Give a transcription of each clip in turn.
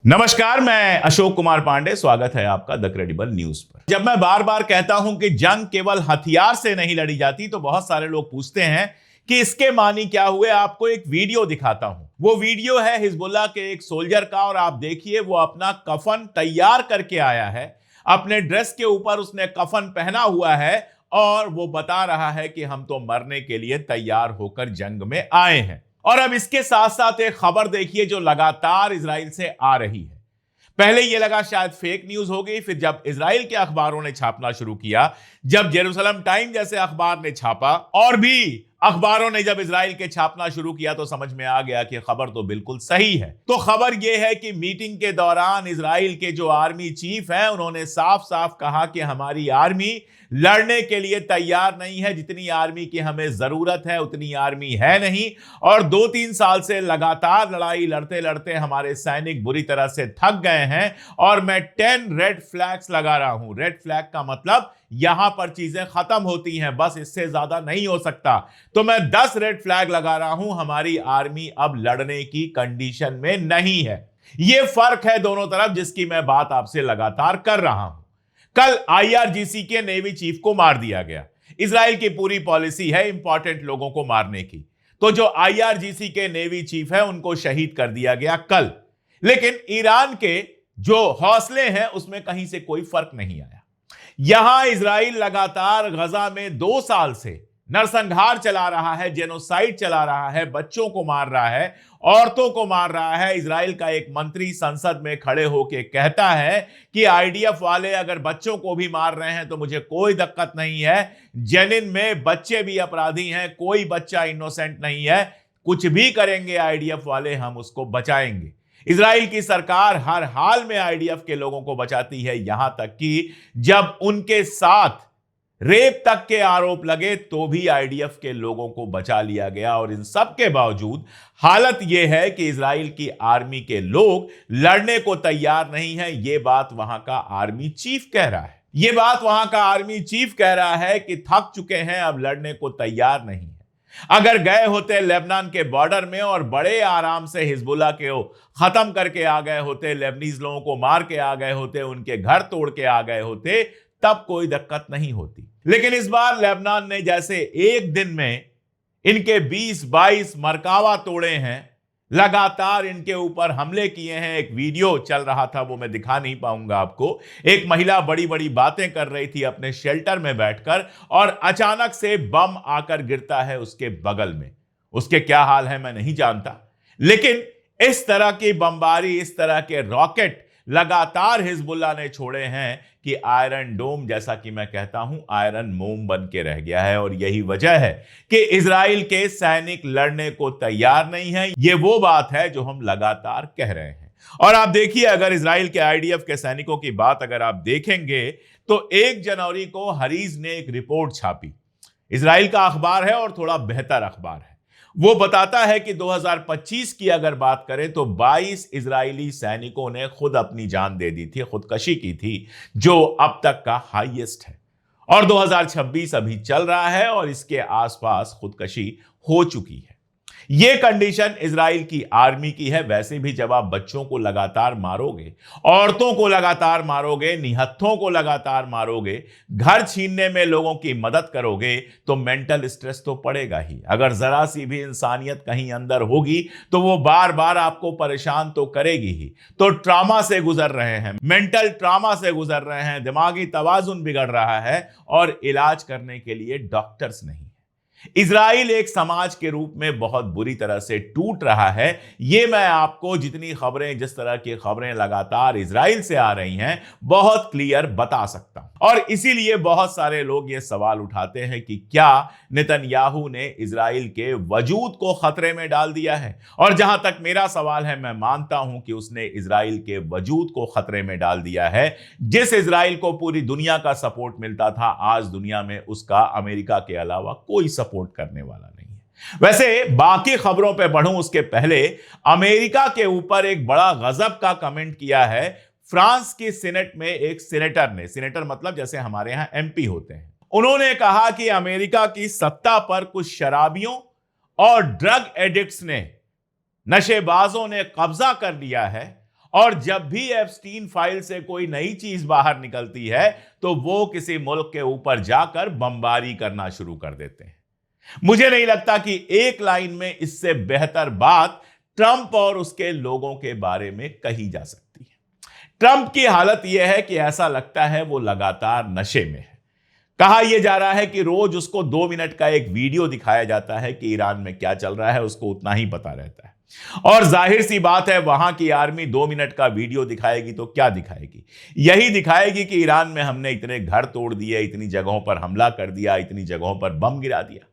नमस्कार, मैं अशोक कुमार पांडे। स्वागत है आपका द क्रेडिबल न्यूज पर। जब मैं बार बार कहता हूं कि जंग केवल हथियार से नहीं लड़ी जाती, तो बहुत सारे लोग पूछते हैं कि इसके मानी क्या हुए। आपको एक वीडियो दिखाता हूं। वो वीडियो है हिजबुल्लाह के एक सोल्जर का, और आप देखिए वो अपना कफन तैयार करके आया है। अपने ड्रेस के ऊपर उसने कफन पहना हुआ है और वो बता रहा है कि हम तो मरने के लिए तैयार होकर जंग में आए हैं। और अब इसके साथ साथ एक खबर देखिए जो लगातार इजराइल से आ रही है। पहले यह लगा शायद फेक न्यूज हो गई, फिर जब इजराइल के अखबारों ने छापना शुरू किया, जब जेरूसलम टाइम जैसे अखबार ने छापा और भी अखबारों ने जब इजराइल के छापना शुरू किया, तो समझ में आ गया कि खबर तो बिल्कुल सही है। तो खबर यह है कि मीटिंग के दौरान इजराइल के जो आर्मी चीफ हैं, उन्होंने साफ साफ कहा कि हमारी आर्मी लड़ने के लिए तैयार नहीं है। जितनी आर्मी की हमें जरूरत है उतनी आर्मी है नहीं। और 2-3 साल से लगातार लड़ाई लड़ते लड़ते हमारे सैनिक बुरी तरह से थक गए हैं। और मैं 10 रेड फ्लैग्स लगा रहा हूं। रेड फ्लैग का मतलब यहां पर चीजें खत्म होती हैं, बस इससे ज्यादा नहीं हो सकता। तो मैं 10 रेड फ्लैग लगा रहा हूं। हमारी आर्मी अब लड़ने की कंडीशन में नहीं है। यह फर्क है दोनों तरफ, जिसकी मैं बात आपसे लगातार कर रहा हूं। कल आईआरजीसी के नेवी चीफ को मार दिया गया। इजराइल की पूरी पॉलिसी है इंपॉर्टेंट लोगों को मारने की। तो जो आईआरजीसी के नेवी चीफ है उनको शहीद कर दिया गया कल। लेकिन ईरान के जो हौसले हैं उसमें कहीं से कोई फर्क नहीं आया। यहां इजराइल लगातार गजा में 2 साल से नरसंहार चला रहा है, जेनोसाइड चला रहा है, बच्चों को मार रहा है, औरतों को मार रहा है। इजराइल का एक मंत्री संसद में खड़े होकर कहता है कि आईडीएफ वाले अगर बच्चों को भी मार रहे हैं तो मुझे कोई दिक्कत नहीं है। जेनिन में बच्चे भी अपराधी हैं, कोई बच्चा इनोसेंट नहीं है। कुछ भी करेंगे आईडीएफ वाले, हम उसको बचाएंगे। इजराइल की सरकार हर हाल में आईडीएफ के लोगों को बचाती है, यहां तक कि जब उनके साथ रेप तक के आरोप लगे तो भी आईडीएफ के लोगों को बचा लिया गया। और इन सब के बावजूद हालत यह है कि इजराइल की आर्मी के लोग लड़ने को तैयार नहीं है। यह बात वहां का आर्मी चीफ कह रहा है। यह बात वहां का आर्मी चीफ कह रहा है कि थक चुके हैं, अब लड़ने को तैयार नहीं है। अगर गए होते लेबनान के बॉर्डर में और बड़े आराम से हिजबुल्लाह के खत्म करके आ गए होते, लेबनीज लोगों को मार के आ गए होते, उनके घर तोड़ के आ गए होते, तब कोई दिक्कत नहीं होती। लेकिन इस बार लेबनान ने जैसे एक दिन में इनके 20-22 मरकावा तोड़े हैं, लगातार इनके ऊपर हमले किए हैं। एक वीडियो चल रहा था, वो मैं दिखा नहीं पाऊंगा आपको। एक महिला बड़ी बड़ी बातें कर रही थी अपने शेल्टर में बैठकर, और अचानक से बम आकर गिरता है उसके बगल में। उसके क्या हाल है मैं नहीं जानता, लेकिन इस तरह की बमबारी, इस तरह के रॉकेट लगातार हिजबुल्लाह ने छोड़े हैं कि आयरन डोम, जैसा कि मैं कहता हूं, आयरन मोम बन के रह गया है। और यही वजह है कि इजराइल के सैनिक लड़ने को तैयार नहीं है। यह वो बात है जो हम लगातार कह रहे हैं। और आप देखिए, अगर इजराइल के आईडीएफ के सैनिकों की बात अगर आप देखेंगे तो 1 जनवरी को हरीज ने एक रिपोर्ट छापी। इजराइल का अखबार है और थोड़ा बेहतर अखबार है। वो बताता है कि 2025 की अगर बात करें तो 22 इजरायली सैनिकों ने खुद अपनी जान दे दी थी, खुदकशी की थी, जो अब तक का हाईएस्ट है। और 2026 अभी चल रहा है और इसके आसपास खुदकशी हो चुकी है। यह कंडीशन इजराइल की आर्मी की है। वैसे भी जब आप बच्चों को लगातार मारोगे, औरतों को लगातार मारोगे, निहत्थों को लगातार मारोगे, घर छीनने में लोगों की मदद करोगे, तो मेंटल स्ट्रेस तो पड़ेगा ही। अगर जरा सी भी इंसानियत कहीं अंदर होगी तो वो बार बार आपको परेशान तो करेगी ही। तो ट्रॉमा से गुजर रहे हैं, मेंटल ट्रॉमा से गुजर रहे हैं, दिमागी तवाजुन बिगड़ रहा है, और इलाज करने के लिए डॉक्टर्स नहीं। इजराइल एक समाज के रूप में बहुत बुरी तरह से टूट रहा है। यह मैं आपको जितनी खबरें, जिस तरह की खबरें लगातार इजराइल से आ रही हैं, बहुत क्लियर बता सकता हूं। और इसीलिए बहुत सारे लोग यह सवाल उठाते हैं कि क्या नेतन्याहू ने इजराइल के वजूद को खतरे में डाल दिया है। और जहां तक मेरा सवाल है, मैं मानता हूं कि उसने इजराइल के वजूद को खतरे में डाल दिया है। जिस इजराइल को पूरी दुनिया का सपोर्ट मिलता था, आज दुनिया में उसका अमेरिका के अलावा कोई सपोर्ट करने वाला नहीं है। वैसे बाकी खबरों पे बढ़ूं उसके पहले, अमेरिका के ऊपर एक बड़ा गजब का कमेंट किया है फ्रांस की सीनेट में एक सीनेटर ने। सीनेटर मतलब जैसे हमारे यहां एमपी होते हैं। उन्होंने कहा कि अमेरिका की सत्ता पर कुछ शराबियों और ड्रग एडिक्ट्स ने, नशेबाजों ने कब्जा कर लिया है और जब भी एप्स्टीन फाइल से कोई नई चीज बाहर निकलती है तो वो किसी मुल्क के ऊपर जाकर बमबारी करना शुरू कर देते हैं। मुझे नहीं लगता कि एक लाइन में इससे बेहतर बात ट्रंप और उसके लोगों के बारे में कही जा सकती है। ट्रंप की हालत यह है कि ऐसा लगता है वो लगातार नशे में है। कहा यह जा रहा है कि रोज उसको 2 मिनट का एक वीडियो दिखाया जाता है कि ईरान में क्या चल रहा है, उसको उतना ही पता रहता है। और जाहिर सी बात है, वहां की आर्मी 2 मिनट का वीडियो दिखाएगी तो क्या दिखाएगी? यही दिखाएगी कि ईरान में हमने इतने घर तोड़ दिए, इतनी जगहों पर हमला कर दिया, इतनी जगहों पर बम गिरा दिया।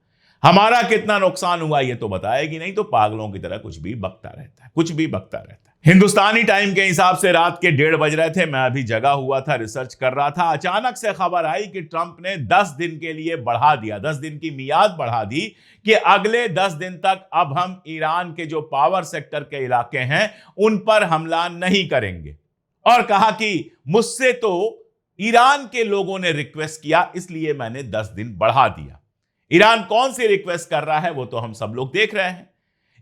हमारा कितना नुकसान हुआ ये तो बताएगी नहीं, तो पागलों की तरह कुछ भी बकता रहता है, कुछ भी बकता रहता है। हिंदुस्तानी टाइम के हिसाब से रात के 1:30 बज रहे थे। मैं अभी जगा हुआ था, रिसर्च कर रहा था। अचानक से खबर आई कि ट्रंप ने 10 दिन के लिए बढ़ा दिया, 10 दिन की मियाद बढ़ा दी कि अगले 10 दिन तक अब हम ईरान के जो पावर सेक्टर के इलाके हैं उन पर हमला नहीं करेंगे। और कहा कि मुझसे तो ईरान के लोगों ने रिक्वेस्ट किया, इसलिए मैंने 10 दिन बढ़ा दिया। ईरान कौन सी रिक्वेस्ट कर रहा है वो तो हम सब लोग देख रहे हैं।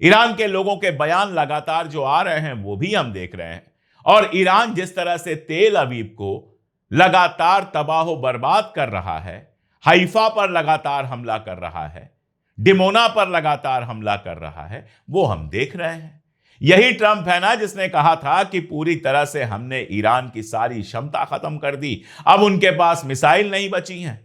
ईरान के लोगों के बयान लगातार जो आ रहे हैं वो भी हम देख रहे हैं। और ईरान जिस तरह से तेल अवीव को लगातार तबाह बर्बाद कर रहा है, हाइफा पर लगातार हमला कर रहा है, डिमोना पर लगातार हमला कर रहा है, वो हम देख रहे हैं। यही ट्रंप है ना जिसने कहा था कि पूरी तरह से हमने ईरान की सारी क्षमता खत्म कर दी, अब उनके पास मिसाइल नहीं बची हैं।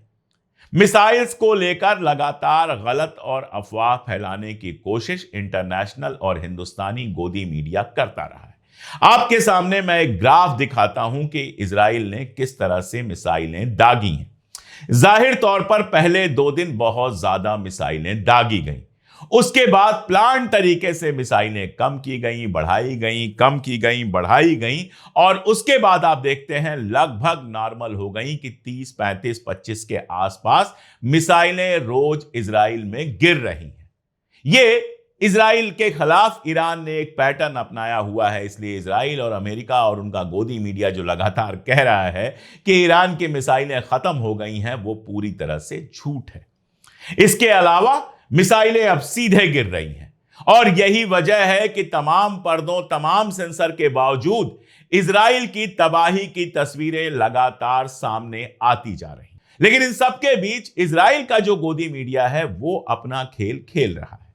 मिसाइल्स को लेकर लगातार गलत और अफवाह फैलाने की कोशिश इंटरनेशनल और हिंदुस्तानी गोदी मीडिया करता रहा है। आपके सामने मैं एक ग्राफ दिखाता हूं कि इजराइल ने किस तरह से मिसाइलें दागी हैं। जाहिर तौर पर पहले 2 दिन बहुत ज्यादा मिसाइलें दागी गईं, उसके बाद प्लान तरीके से मिसाइलें कम की गई, बढ़ाई गई, कम की गई, बढ़ाई गई, और उसके बाद आप देखते हैं लगभग नॉर्मल हो गई कि 30, 35, 25 के आसपास मिसाइलें रोज इजराइल में गिर रही हैं। ये इजराइल के खिलाफ ईरान ने एक पैटर्न अपनाया हुआ है, इसलिए इजराइल और अमेरिका और उनका गोदी मीडिया जो लगातार कह रहा है कि ईरान की मिसाइलें खत्म हो गई हैं, वो पूरी तरह से झूठ है। इसके अलावा मिसाइलें अब सीधे गिर रही हैं, और यही वजह है कि तमाम पर्दों, तमाम सेंसर के बावजूद इजराइल की तबाही की तस्वीरें लगातार सामने आती जा रही हैं। लेकिन इन सबके बीच इजराइल का जो गोदी मीडिया है वो अपना खेल खेल रहा है।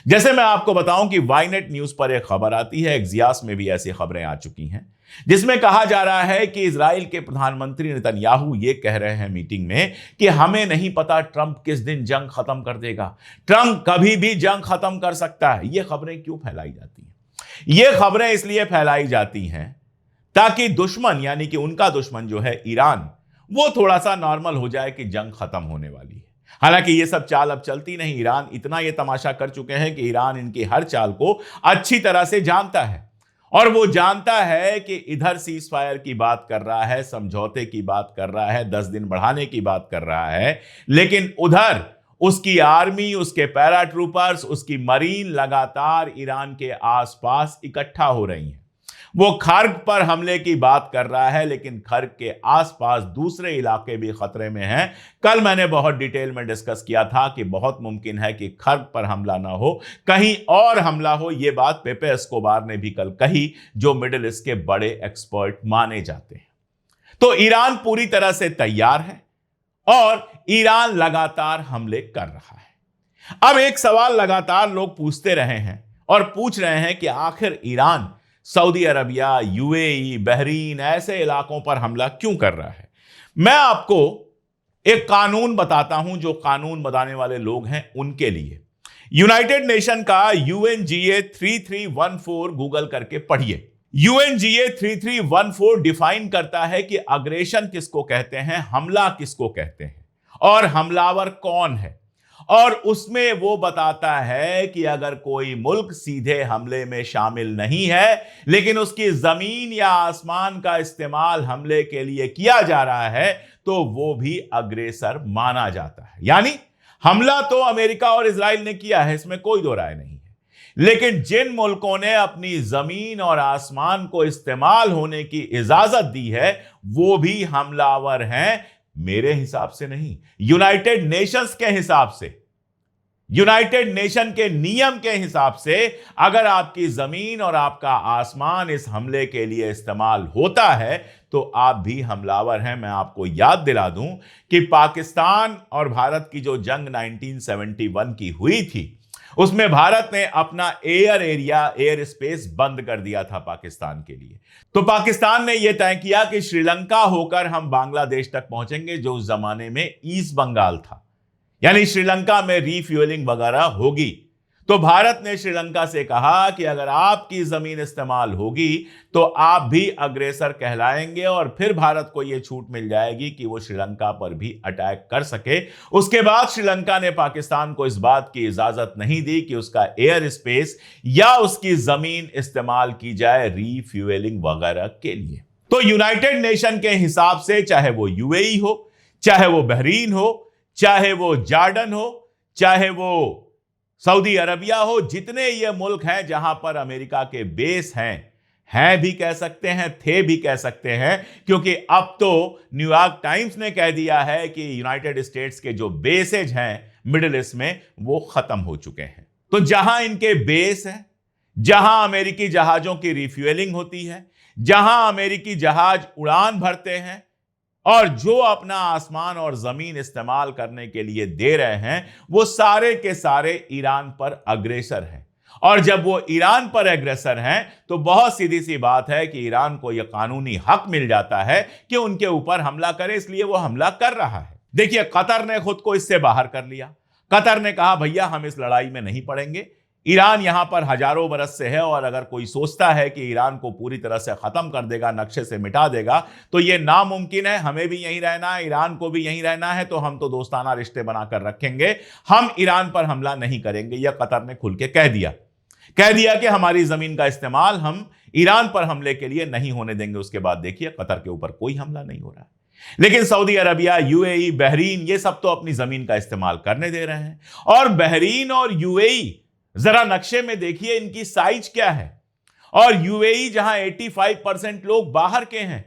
जैसे मैं आपको बताऊं कि वाईनेट न्यूज पर एक खबर आती है, एक्सियोस में भी ऐसी खबरें आ चुकी हैं, जिसमें कहा जा रहा है कि इजराइल के प्रधानमंत्री नेतन्याहू ये कह रहे हैं मीटिंग में कि हमें नहीं पता ट्रंप किस दिन जंग खत्म कर देगा, ट्रंप कभी भी जंग खत्म कर सकता है। ये खबरें क्यों फैलाई जाती हैं? ये खबरें इसलिए फैलाई जाती हैं ताकि दुश्मन, यानी कि उनका दुश्मन जो है ईरान, वो थोड़ा सा नॉर्मल हो जाए कि जंग खत्म होने वाली है। हालांकि ये सब चाल अब चलती नहीं। ईरान इतना ये तमाशा कर चुके हैं कि ईरान इनकी हर चाल को अच्छी तरह से जानता है, और वो जानता है कि इधर सीज फायर की बात कर रहा है, समझौते की बात कर रहा है, 10 दिन बढ़ाने की बात कर रहा है, लेकिन उधर उसकी आर्मी, उसके पैराट्रूपर्स, उसकी मरीन लगातार ईरान के आसपास इकट्ठा हो रही हैं। वो खर्ग पर हमले की बात कर रहा है, लेकिन खर्ग के आसपास दूसरे इलाके भी खतरे में हैं। कल मैंने बहुत डिटेल में डिस्कस किया था कि बहुत मुमकिन है कि खर्ग पर हमला ना हो, कहीं और हमला हो। यह बात पेपे एस्कोबार ने भी कल कही, जो मिडिल ईस्ट के बड़े एक्सपर्ट माने जाते हैं। तो ईरान पूरी तरह से तैयार है और ईरान लगातार हमले कर रहा है। अब एक सवाल लगातार लोग पूछते रहे हैं और पूछ रहे हैं कि आखिर Iran Saudi Arabia, UAE, Bahrain ऐसे इलाकों पर हमला क्यों कर रहा है। मैं आपको एक कानून बताता हूं जो कानून बनाने वाले लोग हैं उनके लिए। यूनाइटेड नेशन का UNGA 3314 गूगल करके पढ़िए। UNGA 3314 डिफाइन करता है कि अग्रेशन किसको कहते हैं, हमला किसको कहते हैं, और हमलावर कौन है। और उसमें वो बताता है कि अगर कोई मुल्क सीधे हमले में शामिल नहीं है, लेकिन उसकी जमीन या आसमान का इस्तेमाल हमले के लिए किया जा रहा है, तो वो भी अग्रेसर माना जाता है। यानी हमला तो अमेरिका और इजराइल ने किया है, इसमें कोई दो राय नहीं है, लेकिन जिन मुल्कों ने अपनी जमीन और आसमान को इस्तेमाल होने की इजाजत दी है, वो भी हमलावर हैं। मेरे हिसाब से नहीं, यूनाइटेड नेशंस के हिसाब से। यूनाइटेड नेशन के नियम के हिसाब से अगर आपकी जमीन और आपका आसमान इस हमले के लिए इस्तेमाल होता है तो आप भी हमलावर हैं। मैं आपको याद दिला दूं कि पाकिस्तान और भारत की जो जंग 1971 की हुई थी उसमें भारत ने अपना एयर स्पेस बंद कर दिया था पाकिस्तान के लिए। तो पाकिस्तान ने यह तय किया कि श्रीलंका होकर हम बांग्लादेश तक पहुंचेंगे, जो उस जमाने में ईस्ट बंगाल था, यानी श्रीलंका में रीफ्यूलिंग वगैरह होगी। तो भारत ने श्रीलंका से कहा कि अगर आपकी जमीन इस्तेमाल होगी तो आप भी अग्रेसर कहलाएंगे और फिर भारत को यह छूट मिल जाएगी कि वो श्रीलंका पर भी अटैक कर सके। उसके बाद श्रीलंका ने पाकिस्तान को इस बात की इजाजत नहीं दी कि उसका एयर स्पेस या उसकी जमीन इस्तेमाल की जाए रीफ्यूलिंग वगैरह के लिए। तो यूनाइटेड नेशन के हिसाब से चाहे वो यूएई हो, चाहे वो बहरीन हो, चाहे वो जॉर्डन हो, चाहे वो सऊदी अरबिया हो, जितने ये मुल्क हैं जहां पर अमेरिका के बेस हैं भी कह सकते हैं, थे भी कह सकते हैं, क्योंकि अब तो न्यूयॉर्क टाइम्स ने कह दिया है कि यूनाइटेड स्टेट्स के जो बेसेज हैं मिडिल ईस्ट में वो खत्म हो चुके हैं। तो जहां इनके बेस हैं, जहां अमेरिकी जहाजों की रिफ्यूलिंग होती है, जहां अमेरिकी जहाज उड़ान भरते हैं और जो अपना आसमान और जमीन इस्तेमाल करने के लिए दे रहे हैं, वो सारे के सारे ईरान पर अग्रेसर हैं। और जब वो ईरान पर अग्रेसर हैं तो बहुत सीधी सी बात है कि ईरान को यह कानूनी हक मिल जाता है कि उनके ऊपर हमला करे, इसलिए वो हमला कर रहा है। देखिए, कतर ने खुद को इससे बाहर कर लिया। कतर ने कहा भैया हम इस लड़ाई में नहीं पड़ेंगे। ईरान यहां पर हजारों बरस से है और अगर कोई सोचता है कि ईरान को पूरी तरह से खत्म कर देगा, नक्शे से मिटा देगा, तो यह नामुमकिन है। हमें भी यहीं रहना है, ईरान को भी यहीं रहना है, तो हम तो दोस्ताना रिश्ते बनाकर रखेंगे, हम ईरान पर हमला नहीं करेंगे। यह कतर ने खुल के कह दिया कि हमारी जमीन का इस्तेमाल हम ईरान पर हमले के लिए नहीं होने देंगे। उसके बाद देखिए कतर के ऊपर कोई हमला नहीं हो रहा है, लेकिन सऊदी अरबिया, यूएई, बहरीन, ये सब तो अपनी जमीन का इस्तेमाल करने दे रहे हैं। और बहरीन और यूएई, जरा नक्शे में देखिए इनकी साइज क्या है। और यूएई जहां 85% लोग बाहर के हैं,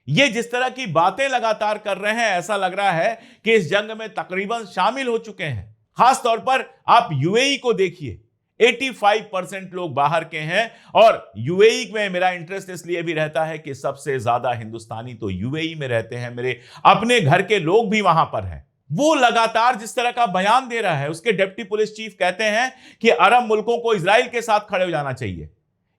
ये जिस तरह की बातें लगातार कर रहे हैं, ऐसा लग रहा है कि इस जंग में तकरीबन शामिल हो चुके हैं। खास तौर पर आप यूएई को देखिए, 85% लोग बाहर के हैं। और यूएई में मेरा इंटरेस्ट इसलिए भी रहता है कि सबसे ज्यादा हिंदुस्तानी तो यूएई में रहते हैं, मेरे अपने घर के लोग भी वहां पर हैं। वो लगातार जिस तरह का बयान दे रहा है, उसके डिप्टी पुलिस चीफ कहते हैं कि अरब मुल्कों को इजराइल के साथ खड़े हो जाना चाहिए,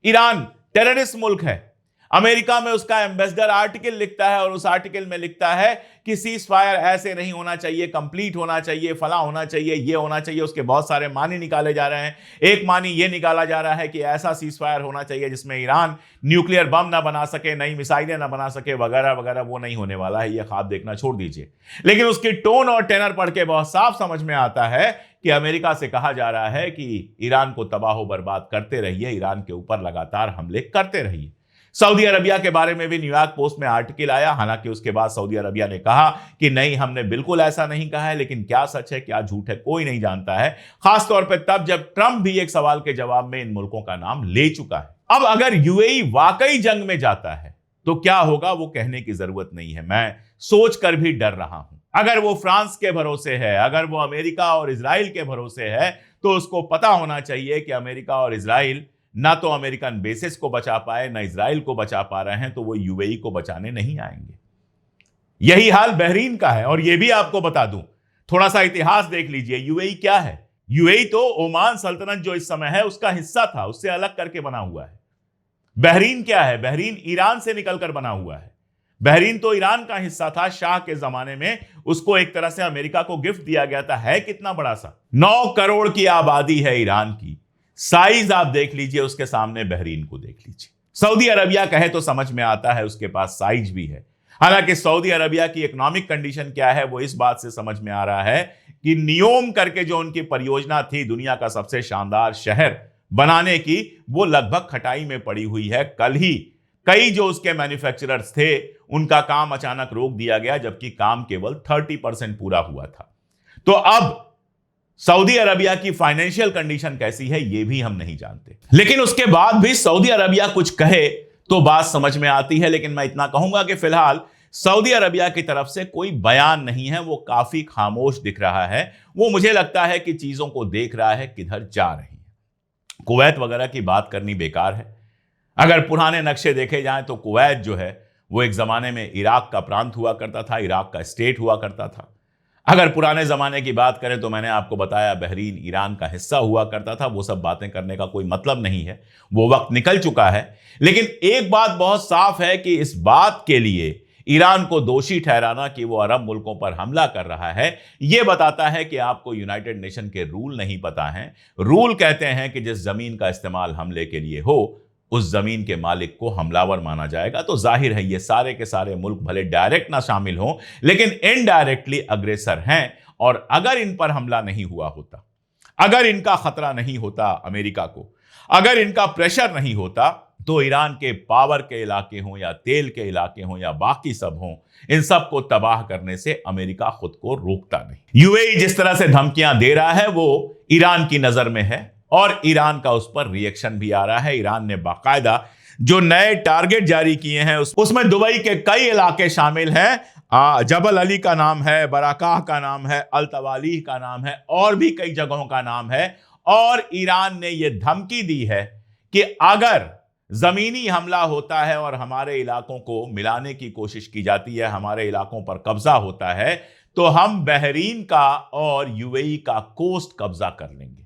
ईरान टेररिस्ट मुल्क है। अमेरिका में उसका एम्बेसडर आर्टिकल लिखता है और उस आर्टिकल में लिखता है कि सीज फायर ऐसे नहीं होना चाहिए, कंप्लीट होना चाहिए, फला होना चाहिए, ये होना चाहिए। उसके बहुत सारे मानी निकाले जा रहे हैं। एक मानी ये निकाला जा रहा है कि ऐसा सीज फायर होना चाहिए जिसमें ईरान न्यूक्लियर बम ना बना सके, नई मिसाइलें ना बना सके, वगैरह वगैरह। वो नहीं होने वाला है, ये ख्वाब देखना छोड़ दीजिए। लेकिन उसकी टोन और टेनर पढ़ के बहुत साफ समझ में आता है कि अमेरिका से कहा जा रहा है कि ईरान को तबाह बर्बाद करते रहिए, ईरान के ऊपर लगातार हमले करते रहिए। सऊदी अरबिया के बारे में भी न्यूयॉर्क पोस्ट में आर्टिकल आया, हालांकि उसके बाद सऊदी अरबिया ने कहा कि नहीं, हमने बिल्कुल ऐसा नहीं कहा है। लेकिन क्या सच है क्या झूठ है कोई नहीं जानता है, खासतौर पर तब जब ट्रंप भी एक सवाल के जवाब में इन मुल्कों का नाम ले चुका है। अब अगर यूएई वाकई जंग में जाता है तो क्या होगा वो कहने की जरूरत नहीं है, मैं सोच कर भी डर रहा हूं। अगर वो फ्रांस के भरोसे है, अगर वो अमेरिका और इजराइल के भरोसे है, तो उसको पता होना चाहिए कि अमेरिका और इजराइल ना तो अमेरिकन बेसिस को बचा पाए, ना इजराइल को बचा पा रहे हैं, तो वो यूएई को बचाने नहीं आएंगे। यही हाल बहरीन का है। और ये भी आपको बता दूं, थोड़ा सा इतिहास देख लीजिए, यूएई क्या है। यूएई तो ओमान सल्तनत जो इस समय है उसका हिस्सा था, उससे अलग करके बना हुआ है। बहरीन क्या है? बहरीन ईरान से निकलकर बना हुआ है। बहरीन तो ईरान का हिस्सा था, शाह के जमाने में उसको एक तरह से अमेरिका को गिफ्ट दिया गया था। है कितना बड़ा सा, 9 करोड़ की आबादी है ईरान की। साइज आप देख लीजिए, उसके सामने बहरीन को देख लीजिए। सऊदी अरबिया कहे तो समझ में आता है, उसके पास साइज भी है। हालांकि सऊदी अरबिया की इकोनॉमिक कंडीशन क्या है वो इस बात से समझ में आ रहा है कि नियोम करके जो उनकी परियोजना थी दुनिया का सबसे शानदार शहर बनाने की, वो लगभग खटाई में पड़ी हुई है। कल ही कई जो उसके मैन्युफैक्चरर्स थे उनका काम अचानक रोक दिया गया, जबकि काम केवल 30% पूरा हुआ था। तो अब सऊदी अरबिया की फाइनेंशियल कंडीशन कैसी है ये भी हम नहीं जानते। लेकिन उसके बाद भी सऊदी अरबिया कुछ कहे तो बात समझ में आती है। लेकिन मैं इतना कहूंगा कि फिलहाल सऊदी अरबिया की तरफ से कोई बयान नहीं है, वो काफी खामोश दिख रहा है। वो मुझे लगता है कि चीजों को देख रहा है किधर जा रही है। कुवैत वगैरह की बात करनी बेकार है। अगर पुराने नक्शे देखे जाएं तो कुवैत जो है वो एक जमाने में इराक का प्रांत हुआ करता था, इराक का स्टेट हुआ करता था। अगर पुराने जमाने की बात करें तो मैंने आपको बताया बहरीन ईरान का हिस्सा हुआ करता था। वो सब बातें करने का कोई मतलब नहीं है, वो वक्त निकल चुका है। लेकिन एक बात बहुत साफ है कि इस बात के लिए ईरान को दोषी ठहराना कि वो अरब मुल्कों पर हमला कर रहा है, यह बताता है कि आपको यूनाइटेड नेशन के रूल नहीं पता हैं। रूल कहते हैं कि जिस जमीन का इस्तेमाल हमले के लिए हो उस जमीन के मालिक को हमलावर माना जाएगा। तो जाहिर है ये सारे के सारे मुल्क भले डायरेक्ट ना शामिल हों लेकिन इनडायरेक्टली अग्रेसर हैं। और अगर इन पर हमला नहीं हुआ होता, अगर इनका खतरा नहीं होता अमेरिका को, अगर इनका प्रेशर नहीं होता, तो ईरान के पावर के इलाके हों या तेल के इलाके हों या बाकी सब हों, इन सब को तबाह करने से अमेरिका खुद को रोकता नहीं। यूएई जिस तरह से धमकियां दे रहा है वो ईरान की नजर में है और ईरान का उस पर रिएक्शन भी आ रहा है। ईरान ने बाकायदा जो नए टारगेट जारी किए हैं उसमें दुबई के कई इलाके शामिल हैं। जबल अली का नाम है, बराकाह का नाम है, अल तवालीह का नाम है और भी कई जगहों का नाम है। और ईरान ने यह धमकी दी है कि अगर जमीनी हमला होता है और हमारे इलाकों को मिलाने की कोशिश की जाती है, हमारे इलाकों पर कब्जा होता है, तो हम बहरीन का और यूएई का कोस्ट कब्जा कर लेंगे।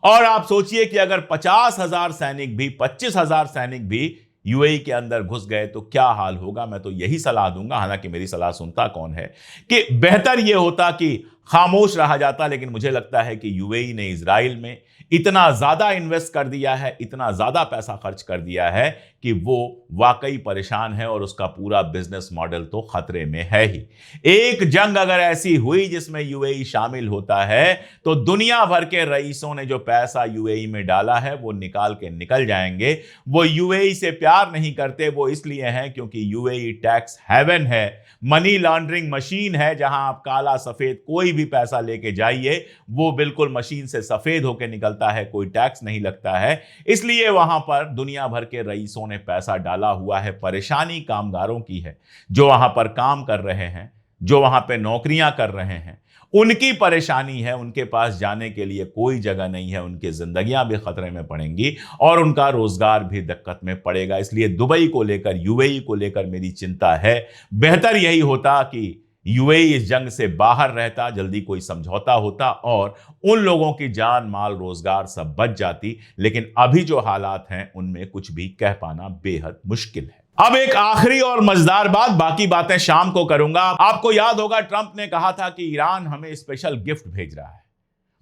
और आप सोचिए कि अगर 50,000 सैनिक भी, 25,000 सैनिक भी यूएई के अंदर घुस गए तो क्या हाल होगा। मैं तो यही सलाह दूंगा, हालांकि मेरी सलाह सुनता कौन है, कि बेहतर यह होता कि खामोश रहा जाता। लेकिन मुझे लगता है कि यूएई ने इजराइल में इतना ज्यादा इन्वेस्ट कर दिया है, इतना ज्यादा पैसा खर्च कर दिया है कि वो वाकई परेशान है और उसका पूरा बिजनेस मॉडल तो खतरे में है ही। एक जंग अगर ऐसी हुई जिसमें यूएई शामिल होता है तो दुनिया भर के रईसों ने जो पैसा यूएई में डाला है वो निकाल के निकल जाएंगे। वो यूएई से प्यार नहीं करते, वो इसलिए हैं क्योंकि यूएई टैक्स हेवन है, मनी लॉन्ड्रिंग मशीन है। जहां आप काला सफेद कोई भी पैसा लेके जाइए वो बिल्कुल मशीन से सफेद होकर निकलता है, कोई टैक्स नहीं लगता है। इसलिए वहां पर दुनिया भर के रईसों ने पैसा डाला हुआ है। परेशानी कामगारों की है जो वहां पर काम कर रहे हैं, जो वहां पे नौकरियां कर रहे हैं, उनकी परेशानी है। उनके पास जाने के लिए कोई जगह नहीं है, उनकी जिंदगियां भी खतरे में पड़ेंगी और उनका रोजगार भी दिक्कत में पड़ेगा। इसलिए दुबई को लेकर, यूएई को लेकर मेरी चिंता है। बेहतर यही होता कि यूएई इस जंग से बाहर रहता, जल्दी कोई समझौता होता और उन लोगों की जान माल रोजगार सब बच जाती। लेकिन अभी जो हालात हैं उनमें कुछ भी कह पाना बेहद मुश्किल है। अब एक आखिरी और मजेदार बात, बाकी बातें शाम को करूंगा। आपको याद होगा ट्रंप ने कहा था कि ईरान हमें स्पेशल गिफ्ट भेज रहा है।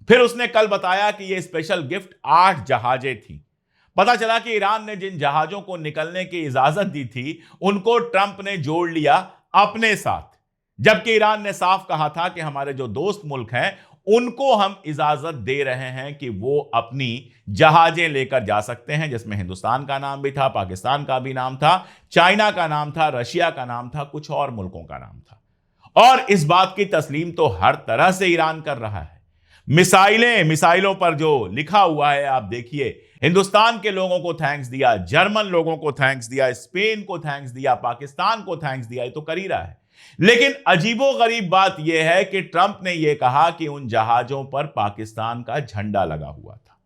फिर उसने कल बताया कि यह स्पेशल गिफ्ट 8 जहाजें थी। पता चला कि ईरान ने जिन जहाजों को निकलने की इजाजत दी थी उनको ट्रंप ने जोड़ लिया अपने साथ, जबकि ईरान ने साफ कहा था कि हमारे जो दोस्त मुल्क हैं उनको हम इजाजत दे रहे हैं कि वो अपनी जहाजें लेकर जा सकते हैं, जिसमें हिंदुस्तान का नाम भी था, पाकिस्तान का भी नाम था, चाइना का नाम था, रशिया का नाम था, कुछ और मुल्कों का नाम था। और इस बात की तस्लीम तो हर तरह से ईरान कर रहा है। मिसाइलों पर जो लिखा हुआ है आप देखिए, हिंदुस्तान के लोगों को थैंक्स दिया, जर्मन लोगों को थैंक्स दिया, स्पेन को थैंक्स दिया, पाकिस्तान को थैंक्स दिया, ये तो कर ही रहा है। लेकिन अजीबोगरीब बात यह है कि ट्रंप ने यह कहा कि उन जहाजों पर पाकिस्तान का झंडा लगा हुआ था।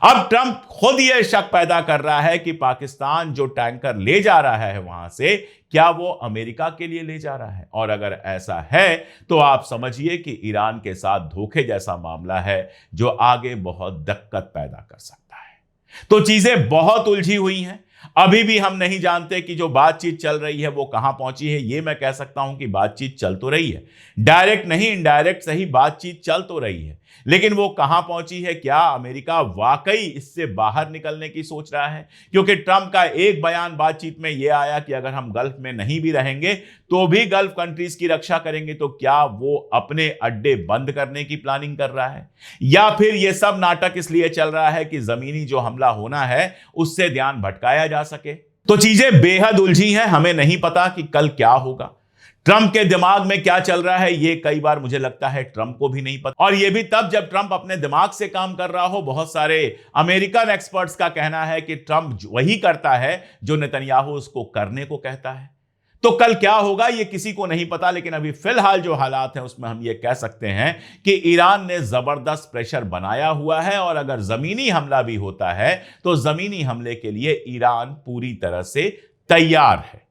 अब ट्रंप खुद यह शक पैदा कर रहा है कि पाकिस्तान जो टैंकर ले जा रहा है वहां से, क्या वो अमेरिका के लिए ले जा रहा है। और अगर ऐसा है तो आप समझिए कि ईरान के साथ धोखे जैसा मामला है जो आगे बहुत दिक्कत पैदा कर सकता है। तो चीजें बहुत उलझी हुई हैं। अभी भी हम नहीं जानते कि जो बातचीत चल रही है वो कहां पहुंची है। ये मैं कह सकता हूं कि बातचीत चल तो रही है, डायरेक्ट नहीं इनडायरेक्ट सही बातचीत चल तो रही है, लेकिन वो कहां पहुंची है। क्या अमेरिका वाकई इससे बाहर निकलने की सोच रहा है? क्योंकि ट्रंप का एक बयान बातचीत में यह आया कि अगर हम गल्फ में नहीं भी रहेंगे तो भी गल्फ कंट्रीज की रक्षा करेंगे। तो क्या वो अपने अड्डे बंद करने की प्लानिंग कर रहा है, या फिर यह सब नाटक इसलिए चल रहा है कि जमीनी जो हमला होना है उससे ध्यान भटकाया जा सके? तो चीजें बेहद उलझी हैं। हमें नहीं पता कि कल क्या होगा। ट्रंप के दिमाग में क्या चल रहा है ये कई बार मुझे लगता है ट्रंप को भी नहीं पता, और ये भी तब जब ट्रंप अपने दिमाग से काम कर रहा हो। बहुत सारे अमेरिकन एक्सपर्ट्स का कहना है कि ट्रंप वही करता है जो नेतन्याहू उसको करने को कहता है। तो कल क्या होगा ये किसी को नहीं पता, लेकिन अभी फिलहाल जो हालात हैं उसमें हम ये कह सकते हैं कि ईरान ने जबरदस्त प्रेशर बनाया हुआ है, और अगर जमीनी हमला भी होता है तो जमीनी हमले के लिए ईरान पूरी तरह से तैयार है।